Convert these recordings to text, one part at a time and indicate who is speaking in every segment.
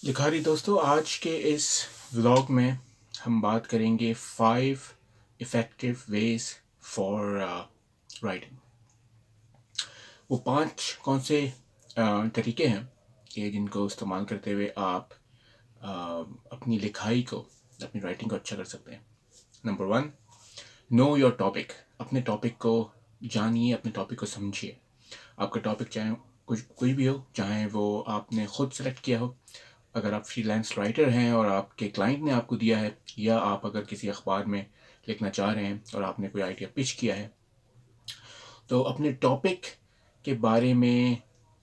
Speaker 1: لکھاری دوستو، آج کے اس ولاگ میں ہم بات کریں گے 5 effective ویز فار رائٹنگ. وہ 5 کون سے طریقے ہیں کہ جن کو استعمال کرتے ہوئے آپ اپنی لکھائی کو، اپنی رائٹنگ کو اچھا کر سکتے ہیں. Number 1، know your topic. اپنے ٹاپک کو جانیے، اپنے ٹاپک کو سمجھیے. آپ کا ٹاپک چاہے کوئی بھی ہو، چاہے وہ آپ نے خود سلیکٹ کیا ہو، اگر آپ فری لینس رائٹر ہیں اور آپ کے کلائنٹ نے آپ کو دیا ہے، یا آپ اگر کسی اخبار میں لکھنا چاہ رہے ہیں اور آپ نے کوئی آئیڈیا پچ کیا ہے، تو اپنے ٹاپک کے بارے میں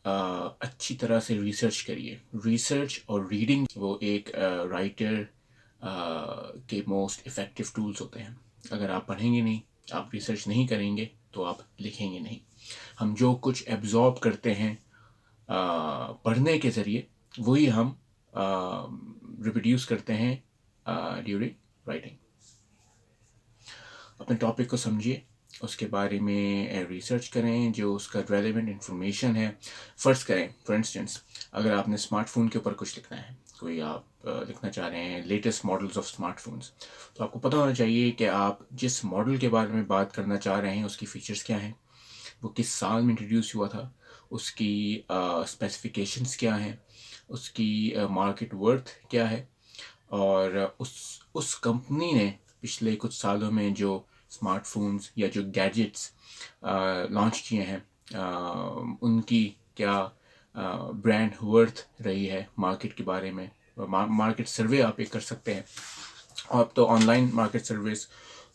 Speaker 1: اچھی طرح سے ریسرچ کریے. ریسرچ اور ریڈنگ وہ ایک رائٹر کے موسٹ افیکٹو ٹولز ہوتے ہیں. اگر آپ پڑھیں گے نہیں، آپ ریسرچ نہیں کریں گے، تو آپ لکھیں گے نہیں. ہم جو کچھ ایبزارب کرتے ہیں پڑھنے کے ذریعے، وہی ہم ریپروڈیوس کرتے ہیں ڈیورنگ رائٹنگ. اپنے ٹاپک کو سمجھیے، اس کے بارے میں ریسرچ کریں، جو اس کا ریلیونٹ انفارمیشن ہے. فرض کریں، فار انسٹنس، اگر آپ نے اسمارٹ فون کے اوپر کچھ لکھنا ہے، کوئی آپ لکھنا چاہ رہے ہیں latest models of smart phones, تو آپ کو پتہ ہونا چاہیے کہ آپ جس ماڈل کے بارے میں بات کرنا چاہ رہے ہیں اس کی فیچرز کیا ہیں، وہ کس سال میں انٹروڈیوس ہوا تھا، اس کی اسپیسیفیکیشنس کیا ہیں، اس کی مارکیٹ ورتھ کیا ہے، اور اس کمپنی نے پچھلے کچھ سالوں میں جو اسمارٹ فونز یا جو گیجٹس لانچ کیے ہیں، ان کی کیا برانڈ ورتھ رہی ہے مارکیٹ کے بارے میں. مارکیٹ سروے آپ ایک کر سکتے ہیں. اب تو آن لائن مارکیٹ سرویز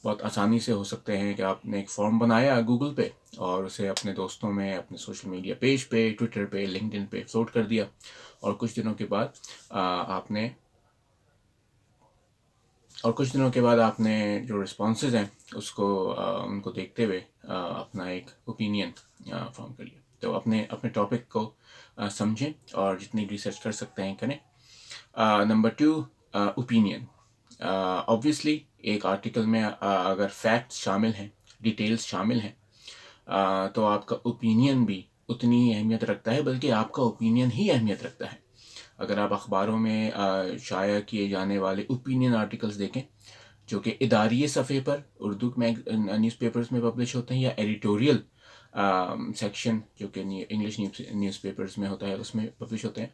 Speaker 1: بہت آسانی سے ہو سکتے ہیں کہ آپ نے ایک فارم بنایا گوگل پہ اور اسے اپنے دوستوں میں، اپنے سوشل میڈیا پیج پہ، ٹویٹر پہ، لنکڈ ان پہ فلوٹ کر دیا، اور کچھ دنوں کے بعد آپ نے جو رسپانسز ہیں اس کو ان کو دیکھتے ہوئے اپنا ایک اوپینین فارم کر لیا. تو اپنے ٹاپک کو سمجھیں اور جتنی ریسرچ کر سکتے ہیں کریں. Number 2، opinion. آبویسلی ایک آرٹیکل میں اگر فیکٹس شامل ہیں، ڈیٹیلز شامل ہیں، تو آپ کا اوپینین بھی اتنی ہی اہمیت رکھتا ہے، بلکہ آپ کا اوپینین ہی اہمیت رکھتا ہے. اگر آپ اخباروں میں شائع کیے جانے والے اوپینین آرٹیکلز دیکھیں، جو کہ اداریہ صفحے پر اردو نیوز پیپرز میں پبلش ہوتے ہیں، یا ایڈیٹوریل سیکشن جو کہ انگلش نیوز پیپرز میں ہوتا ہے، اس میں پبلش ہوتے ہیں،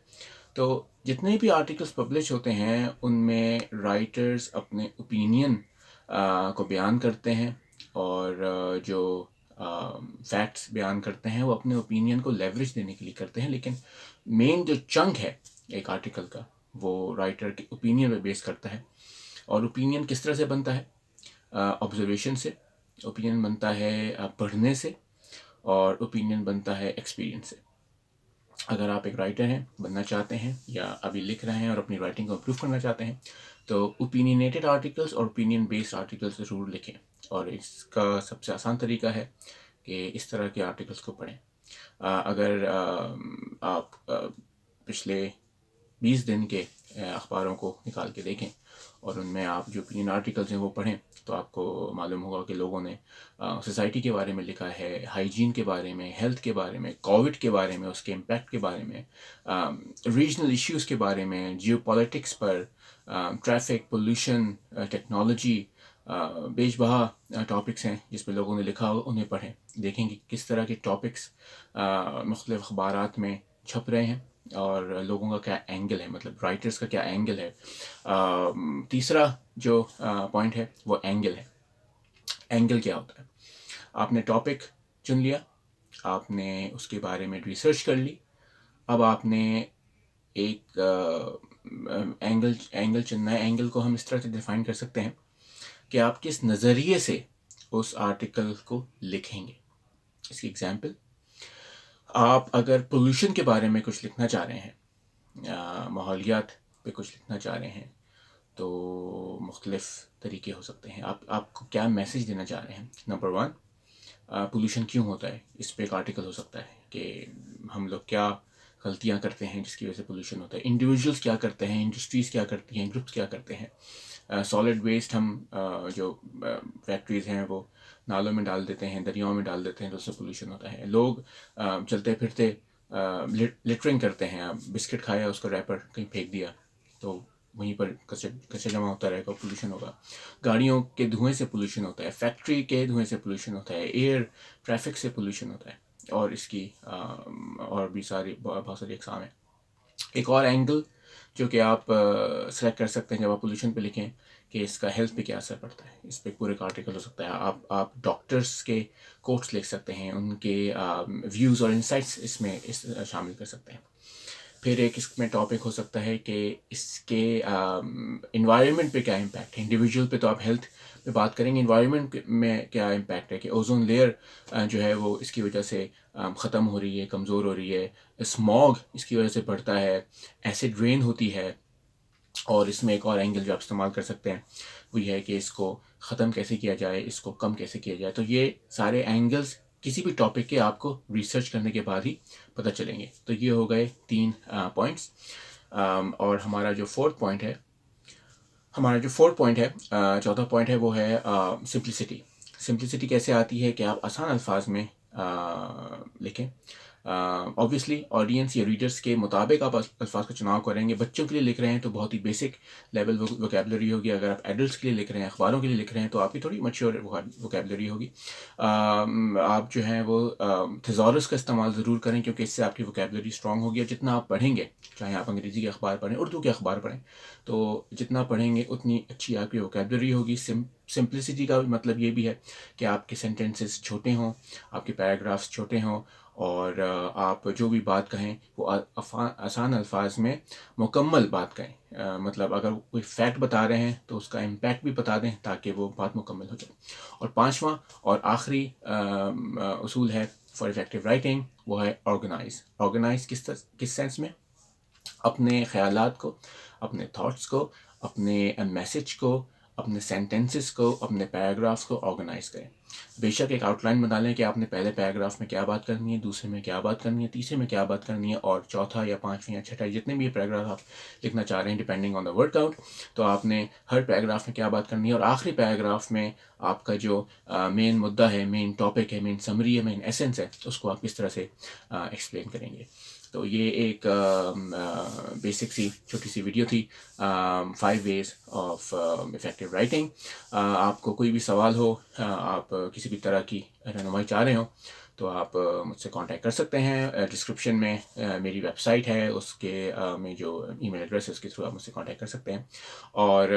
Speaker 1: تو جتنے بھی آرٹیکلز پبلش ہوتے ہیں ان میں رائٹرز اپنے اوپینین کو بیان کرتے ہیں، اور جو فیکٹس بیان کرتے ہیں وہ اپنے اوپینین کو لیوریج دینے کے لیے کرتے ہیں. لیکن مین جو چنک ہے ایک آرٹیکل کا، وہ رائٹر کے اوپینین پہ بیس کرتا ہے. اور اوپینین کس طرح سے بنتا ہے؟ آبزرویشن سے. اوپینین بنتا ہے پڑھنے سے، اور اوپینین بنتا ہے ایکسپیرینس سے. اگر آپ ایک رائٹر ہیں، بننا چاہتے ہیں، یا ابھی لکھ رہے ہیں اور اپنی رائٹنگ کو امپروو کرنا چاہتے ہیں، تو اوپینینیٹڈ آرٹیکلس اور اوپینین بیسڈ آرٹیکلس ضرور لکھیں. اور اس کا سب سے آسان طریقہ ہے کہ اس طرح کے آرٹیکلس کو پڑھیں. اگر آپ پچھلے 20 دن کے اخباروں کو نکال کے دیکھیں اور ان میں آپ جو اوپینین آرٹیکلس ہیں وہ پڑھیں، تو آپ کو معلوم ہوگا کہ لوگوں نے سوسائٹی کے بارے میں لکھا ہے، ہائیجین کے بارے میں، ہیلتھ کے بارے میں، کووڈ کے بارے میں، اس کے امپیکٹ کے بارے میں، ریجنل ایشوز کے بارے میں، جیو پالیٹکس پر، ٹریفک، پولوشن، ٹیکنالوجی، بیش بہا ٹاپکس ہیں جس پہ لوگوں نے لکھا ہو. انہیں پڑھیں، دیکھیں کہ کس طرح کے ٹاپکس مختلف اخبارات میں چھپ رہے ہیں اور لوگوں کا کیا اینگل ہے، مطلب رائٹرز کا کیا اینگل ہے. تیسرا جو پوائنٹ ہے وہ اینگل ہے. اینگل کیا ہوتا ہے؟ آپ نے ٹاپک چن لیا، آپ نے اس کے بارے میں ریسرچ کر لی، اب آپ نے ایک اینگل چننا ہے. اینگل کو ہم اس طرح سے ڈیفائن کر سکتے ہیں کہ آپ کس نظریے سے اس آرٹیکل کو لکھیں گے. اس کی ایگزامپل، آپ اگر پولوشن کے بارے میں کچھ لکھنا چاہ رہے ہیں، ماحولیات پہ کچھ لکھنا چاہ رہے ہیں، تو مختلف طریقے ہو سکتے ہیں. آپ کو کیا میسج دینا چاہ رہے ہیں؟ نمبر 1، پولوشن کیوں ہوتا ہے، اس پہ ایک آرٹیکل ہو سکتا ہے کہ ہم لوگ کیا غلطیاں کرتے ہیں جس کی وجہ سے پولوشن ہوتا ہے، انڈیویجولس کیا کرتے ہیں، انڈسٹریز کیا کرتی ہیں، گروپس کیا کرتے ہیں. سالڈ ویسٹ ہم جو فیکٹریز ہیں وہ نالوں میں ڈال دیتے ہیں، دریاؤں میں ڈال دیتے ہیں، تو اس سے پولوشن ہوتا ہے. لوگ چلتے پھرتے لٹرنگ کرتے ہیں، آپ بسکٹ کھایا اس کا ریپر کہیں پھینک دیا تو وہیں پر کچرا جمع ہوتا رہے گا، پولوشن ہوگا. گاڑیوں کے دھوئیں سے پولوشن ہوتا ہے، فیکٹری کے دھوئیں سے پولوشن ہوتا ہے، ایئر ٹریفک سے پولوشن ہوتا ہے، اور اس کی اور بھی بہت ساری اقسام ہیں. ایک اور اینگل جو کہ آپ سلیکٹ کر سکتے ہیں جب آپ پولوشن پہ لکھیں کہ اس کا ہیلتھ پہ کیا اثر پڑتا ہے، اس پہ پورے کا آرٹیکل ہو سکتا ہے. آپ ڈاکٹرس کے کوٹس لکھ سکتے ہیں، ان کے ویوز اور انسائٹس اس میں شامل کر سکتے ہیں. پھر ایک اس میں ٹاپک ہو سکتا ہے کہ اس کے انوائرمنٹ پہ کیا امپیکٹ ہے. انڈیویجول پہ تو آپ ہیلتھ پہ بات کریں گے، انوائرمنٹ میں کیا امپیکٹ ہے کہ اوزون لیئر جو ہے وہ اس کی وجہ سے ختم ہو رہی ہے، کمزور ہو رہی ہے. اسموگ اس کی وجہ سے بڑھتا ہے، ایسڈ رین ہوتی ہے. اور اس میں ایک اور اینگل جو آپ استعمال کر سکتے ہیں وہ یہ ہے کہ اس کو ختم کیسے کیا جائے، اس کو کم کیسے کیا جائے. تو یہ سارے اینگلز کسی بھی ٹاپک کے آپ کو ریسرچ کرنے کے بعد ہی پتہ چلیں گے. تو یہ ہو گئے 3 پوائنٹس. اور ہمارا جو فورتھ پوائنٹ ہے چوتھا پوائنٹ ہے وہ ہے سمپلسٹی. سمپلسٹی کیسے آتی ہے کہ آپ آسان الفاظ میں لکھیں. آبویسلی آڈینس یا ریڈرس کے مطابق آپ الفاظ کا چناؤ کریں گے. بچوں کے لیے لکھ رہے ہیں تو بہت ہی بیسک لیول ووکیبلری ہوگی. اگر آپ ایڈلٹس کے لیے لکھ رہے ہیں، اخباروں کے لیے لکھ رہے ہیں، تو آپ کی تھوڑی میچور ووکیبلری ہوگی. آپ جو ہیں وہ تھیزورس کا استعمال ضرور کریں، کیونکہ اس سے آپ کی ووکیبلری اسٹرانگ ہوگی. اور جتنا آپ پڑھیں گے، چاہے آپ انگریزی کے اخبار پڑھیں، اردو کے اخبار پڑھیں، تو جتنا پڑھیں گے اتنی اچھی آپ کی ووکیبلری ہوگی. سمپلسٹی کا مطلب یہ بھی ہے کہ آپ کے سینٹینسز چھوٹے ہوں، آپ کے پیراگرافس چھوٹے ہوں، اور آپ جو بھی بات کہیں وہ آسان الفاظ میں مکمل بات کہیں. مطلب اگر کوئی فیکٹ بتا رہے ہیں تو اس کا امپیکٹ بھی بتا دیں تاکہ وہ بات مکمل ہو جائے. اور پانچواں اور آخری اصول ہے فار افیکٹو رائٹنگ، وہ ہے آرگنائز کس سینس میں؟ اپنے خیالات کو، اپنے تھاٹس کو، اپنے میسج کو، اپنے سینٹینسز کو، اپنے پیراگرافس کو آرگنائز کریں. بے شک ایک آؤٹ لائن بنا لیں کہ آپ نے پہلے پیراگراف میں کیا بات کرنی ہے، دوسرے میں کیا بات کرنی ہے، تیسرے میں کیا بات کرنی ہے، اور چوتھا یا پانچویں یا چھٹا جتنے بھی پیراگراف آپ لکھنا چاہ رہے ہیں depending on the word count, تو آپ نے ہر پیراگراف میں کیا بات کرنی ہے. اور آخری پیراگراف میں آپ کا جو مین مدعا ہے، مین ٹاپک ہے، مین سمری ہے، مین ایسنس ہے، اس کو آپ کس طرح سے ایکسپلین کریں گے. تو یہ ایک بیسک سی چھوٹی سی ویڈیو تھی، 5 ways آف افیکٹو رائٹنگ. آپ کو کوئی بھی سوال ہو، آپ کسی بھی طرح کی رہنمائی چاہ رہے ہوں، تو آپ مجھ سے کانٹیکٹ کر سکتے ہیں. ڈسکرپشن میں میری ویب سائٹ ہے، اس کے میں جو ای میل ایڈریس ہے اس کے تھرو آپ مجھ سے کانٹیکٹ کر سکتے ہیں. اور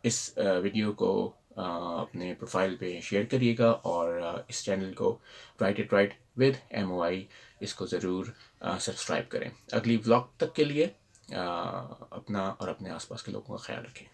Speaker 1: اس ویڈیو کو اپنے پروفائل پہ شیئر کریے گا، اور اس چینل کو right it right with MOI اس کو ضرور سبسکرائب کریں. اگلی ولاگ تک کے لیے اپنا اور اپنے آس پاس کے لوگوں کا خیال رکھیں.